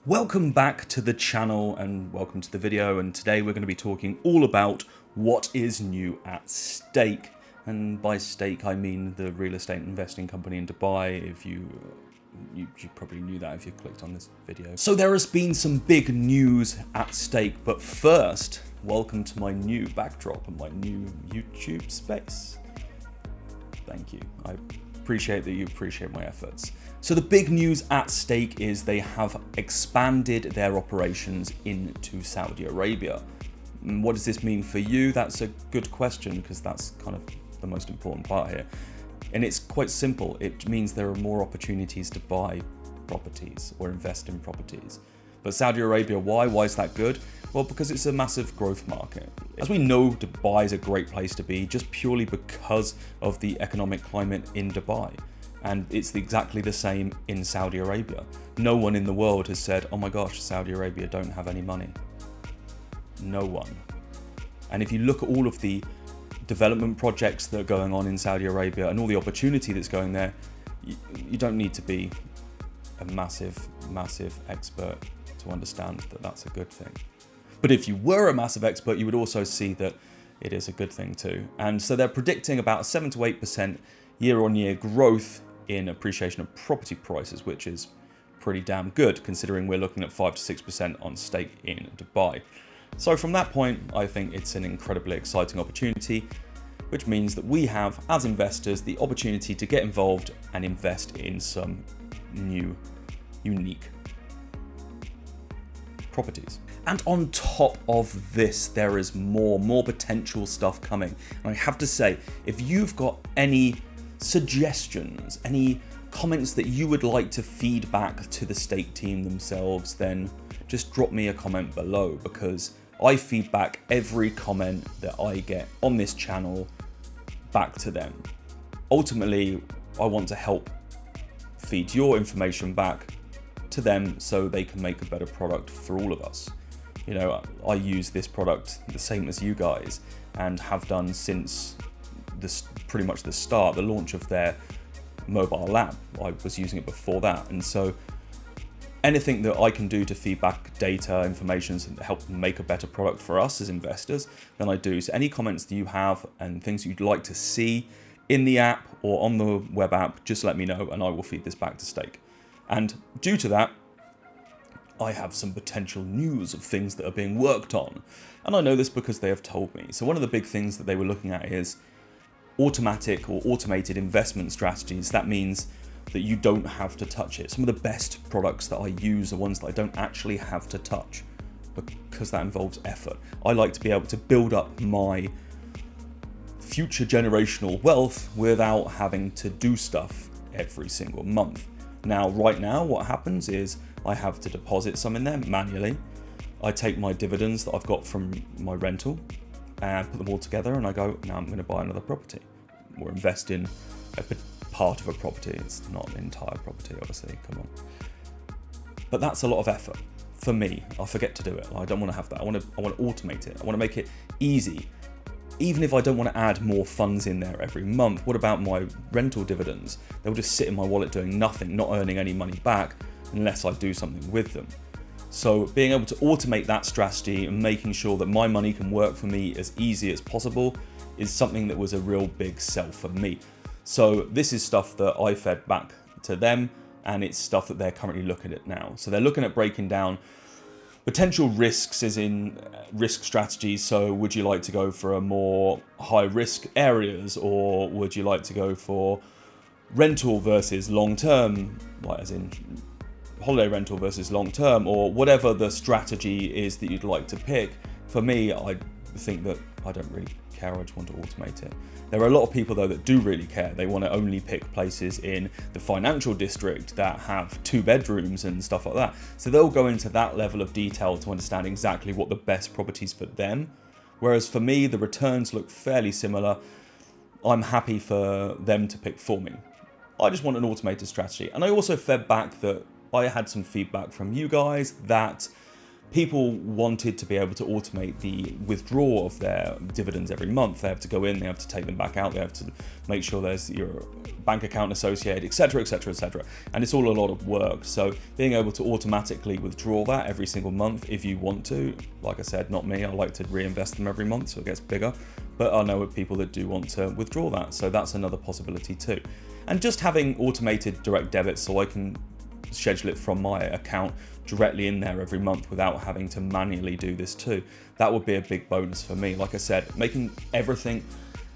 Welcome back to the channel and welcome to the video, and today we're going to be talking all about what is new at Stake. And by Stake I mean the real estate investing company in Dubai. If you probably knew that if you clicked on this video. So there has been some big news at Stake, but first, welcome to my new backdrop and my new YouTube space. Thank you. I appreciate that you appreciate my efforts. So the big news at Stake is they have expanded their operations into Saudi Arabia. What does this mean for you? That's a good question, because that's kind of the most important part here. And it's quite simple. It means there are more opportunities to buy properties or invest in properties. But Saudi Arabia, why? Why is that good? Well, because it's a massive growth market. As we know, Dubai is a great place to be just purely because of the economic climate in Dubai. And it's exactly the same in Saudi Arabia. No one in the world has said, oh my gosh, Saudi Arabia don't have any money. No one. And if you look at all of the development projects that are going on in Saudi Arabia and all the opportunity that's going there, you don't need to be a massive expert to understand that that's a good thing. But if you were a massive expert, you would also see that it is a good thing too. And so they're predicting about 7 to 8% year-on-year growth in appreciation of property prices, which is pretty damn good considering we're looking at 5 to 6% on Stake in Dubai. So from that point, I think it's an incredibly exciting opportunity, which means that we have, as investors, the opportunity to get involved and invest in some new, unique properties. And on top of this, there is more potential stuff coming. And I have to say, if you've got any suggestions, any comments that you would like to feed back to the Stake team themselves, then just drop me a comment below, because I feed back every comment that I get on this channel back to them. Ultimately, I want to help feed your information back to them so they can make a better product for all of us. You know, I use this product the same as you guys and have done since pretty much the start, the launch of their mobile app. I was using it before that, and so anything that I can do to feed back data, information, and help make a better product for us as investors, then I do. So any comments that you have and things you'd like to see in the app or on the web app, just let me know and I will feed this back to Stake. And due to that, I have some potential news of things that are being worked on. And I know this because they have told me. So one of the big things that they were looking at is automatic or automated investment strategies. That means that you don't have to touch it. Some of the best products that I use are ones that I don't actually have to touch, because that involves effort. I like to be able to build up my future generational wealth without having to do stuff every single month. Now, right now, what happens is I have to deposit some in there manually. I take my dividends that I've got from my rental and put them all together, and I go, now I'm going to buy another property or invest in a part of a property. It's not an entire property, obviously, come on. But that's a lot of effort for me. I forget to do it. I don't want to have that. I want to automate it. I want to make it easy. Even if I don't want to add more funds in there every month, what about my rental dividends? They'll just sit in my wallet doing nothing, not earning any money back unless I do something with them. So being able to automate that strategy and making sure that my money can work for me as easy as possible is something that was a real big sell for me. So this is stuff that I fed back to them, and it's stuff that they're currently looking at now. So they're looking at breaking down potential risks, as in risk strategies. So would you like to go for a more high risk areas, or would you like to go for rental versus long term, like as in holiday rental versus long term, or whatever the strategy is that you'd like to pick. For me, I think that I don't really care. I just want to automate it. There are a lot of people though that do really care. They want to only pick places in the financial district that have 2 bedrooms and stuff like that. So they'll go into that level of detail to understand exactly what the best properties for them. Whereas for me, the returns look fairly similar. I'm happy for them to pick for me. I just want an automated strategy. And I also fed back that I had some feedback from you guys that people wanted to be able to automate the withdrawal of their dividends every month. They have to go in, they have to take them back out, they have to make sure there's your bank account associated, etc., etc., etc. And it's all a lot of work. So being able to automatically withdraw that every single month if you want to, like I said, not me, I like to reinvest them every month so it gets bigger. But I know of people that do want to withdraw that, so that's another possibility too. And just having automated direct debits so I can schedule it from my account directly in there every month without having to manually do this too. That would be a big bonus for me. Like I said, making everything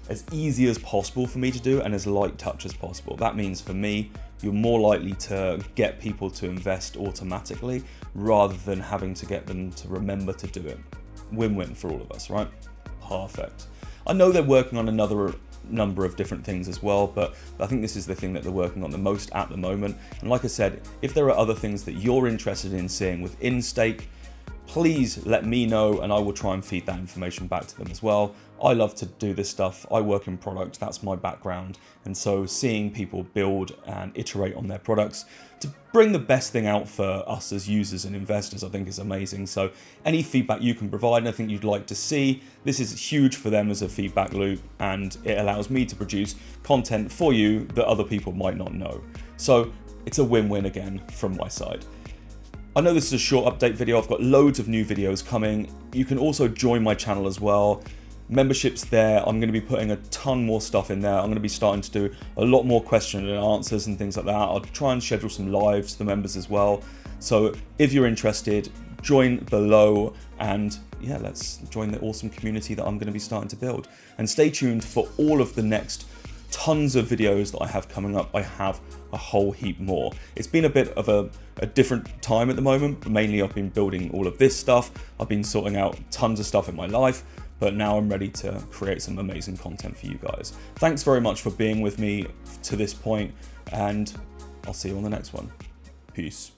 as easy as possible for me to do and as light touch as possible. That means for me, you're more likely to get people to invest automatically rather than having to get them to remember to do it. Win-win for all of us, right? Perfect. I know they're working on another number of different things as well, but I think this is the thing that they're working on the most at the moment. And like I said, if there are other things that you're interested in seeing within Stake, please let me know and I will try and feed that information back to them as well. I love to do this stuff. I work in product, that's my background. And so seeing people build and iterate on their products to bring the best thing out for us as users and investors, I think is amazing. So any feedback you can provide, anything you'd like to see, this is huge for them as a feedback loop, and it allows me to produce content for you that other people might not know. So it's a win-win again from my side. I know this is a short update video. I've got loads of new videos coming. You can also join my channel as well. Membership's there. I'm going to be putting a ton more stuff in there. I'm going to be starting to do a lot more question and answers and things like that. I'll try and schedule some lives for the members as well. So if you're interested, join below and yeah, let's join the awesome community that I'm going to be starting to build. And stay tuned for all of the next tons of videos that I have coming up. I have a whole heap more. It's been a bit of a different time at the moment. Mainly I've been building all of this stuff. I've been sorting out tons of stuff in my life, but now I'm ready to create some amazing content for you guys. Thanks very much for being with me to this point, and I'll see you on the next one. Peace.